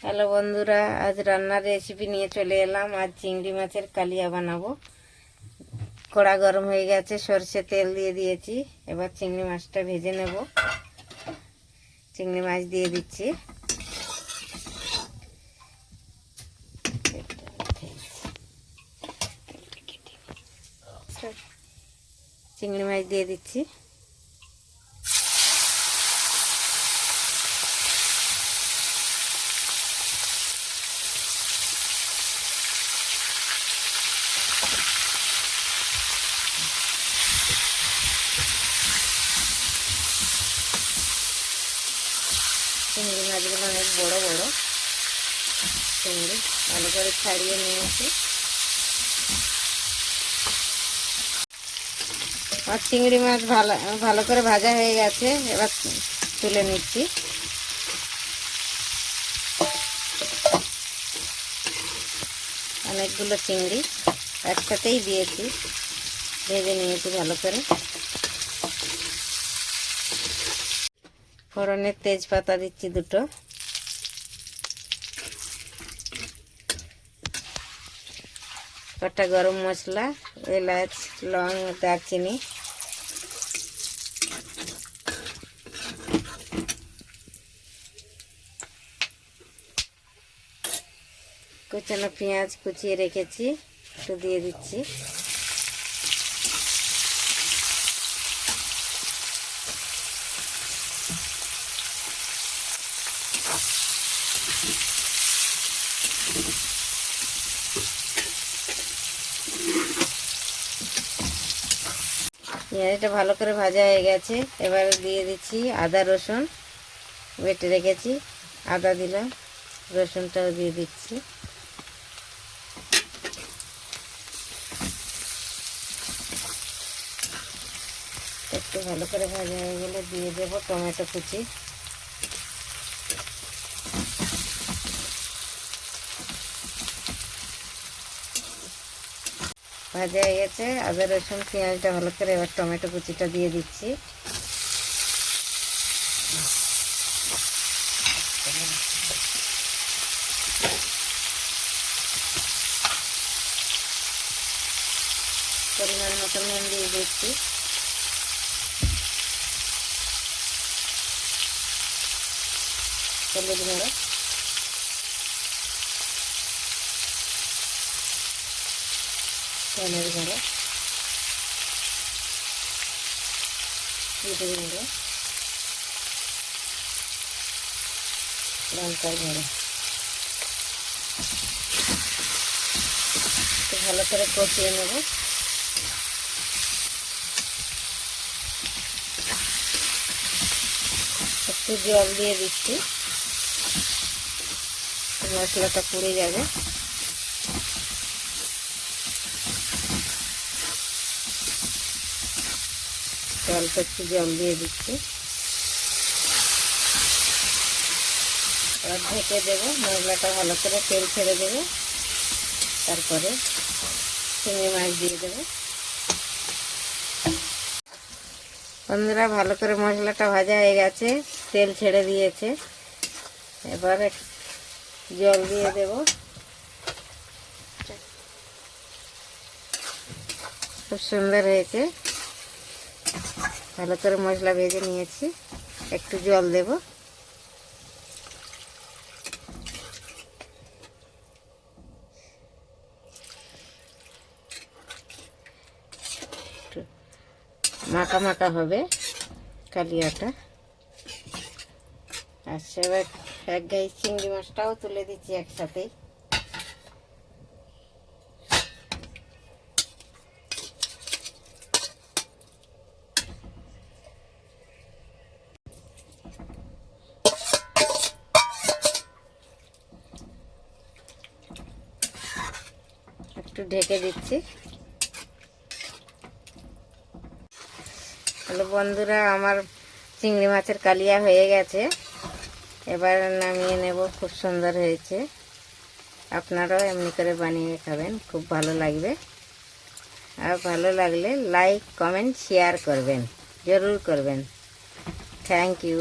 Hello বন্ধুরা, আজ রান্নার রেসিপি নিয়ে চলে এলাম। আজ চিংড়ি মাছের কালিয়া বানাবো। কড়া গরম হয়ে গেছে, সরষে তেল দিয়ে দিয়েছি। এবার চিংড়ি মাছটা ভেজে নেব। চিংড়ি মাছ দিয়ে দিচ্ছি। চিংড়ি মাছ দিয়ে দিচ্ছি। চিংড়ি মাছগুলো অনেক বড় বড় চিংড়ি, ভালো করে ছাড়িয়ে নিয়েছি। আর চিংড়ি মাছ ভালো করে ভাজা হয়ে গেছে। এবার তুলে নিচ্ছি। অনেকগুলো চিংড়ি একসাথেই দিয়েছি, ভেজে নিয়েছি ভালো করে। ফোড়নের তেজপাতা দিচ্ছি দুটো, কটা গরম মশলা, এলাচ, লং, দারচিনি, কুচানো পেঁয়াজ কুচিয়ে রেখেছি, একটু দিয়ে দিচ্ছি। পেঁয়াজটা ভালো করে ভাজা হয়ে গেছে। এবার দিয়ে দিচ্ছি আদা রসুন বেটে রেখেছি। আদা দিলাম, রসুনটাও দিয়ে দিচ্ছি। একটু ভালো করে ভাজা হয়ে গেলে দিয়ে দেবো টমেটো কুচি। ভাজা হয়ে গেছে আদা রসুন পেঁয়াজটা ভালো করে। এবার টমেটো কুচিটা দিয়ে দিচ্ছি। পরিমাণ মতো নুন দিয়ে দিচ্ছি। হলুদ গুঁড়ো, ধনের গুঁড়ো, জিরে গুঁড়ো, লঙ্কার গুঁড়ো। ভালো করে কষিয়ে নেব। একটু জল দিয়ে দিচ্ছি, মশলাটা পুড়ে যাবে। অল্প একটু জল দিয়ে দিচ্ছি। এবার ঢেকে দেবো, মশলাটা ভালো করে তেল ছেড়ে দেবে। তারপরে চিংড়ি মাছ দিয়ে দেবো। বন্ধুরা, ভালো করে মশলাটা ভাজা হয়ে গেছে, তেল ছেড়ে দিয়েছে। এবারে জল দিয়ে দেব। খুব সুন্দর হয়েছে। ভালো করে মশলা ভেজে নিয়েছি। একটু জল দেব। মাখা মাখা হবে কালিয়াটা। আচ্ছা, এবার এক গায়ে চিংড়ি মাছটাও তুলে দিচ্ছি একসাথেই। একটু ঢেকে দিচ্ছি। হ্যালো বন্ধুরা, আমার চিংড়ি মাছের কালিয়া হয়ে গেছে। এবার নামিয়ে নেব। খুব সুন্দর হয়েছে। আপনারাও এমনি করে বানিয়ে খাবেন, খুব ভালো লাগবে। আর ভালো লাগলে লাইক কমেন্ট শেয়ার করবেন, জরুর করবেন। Thank you.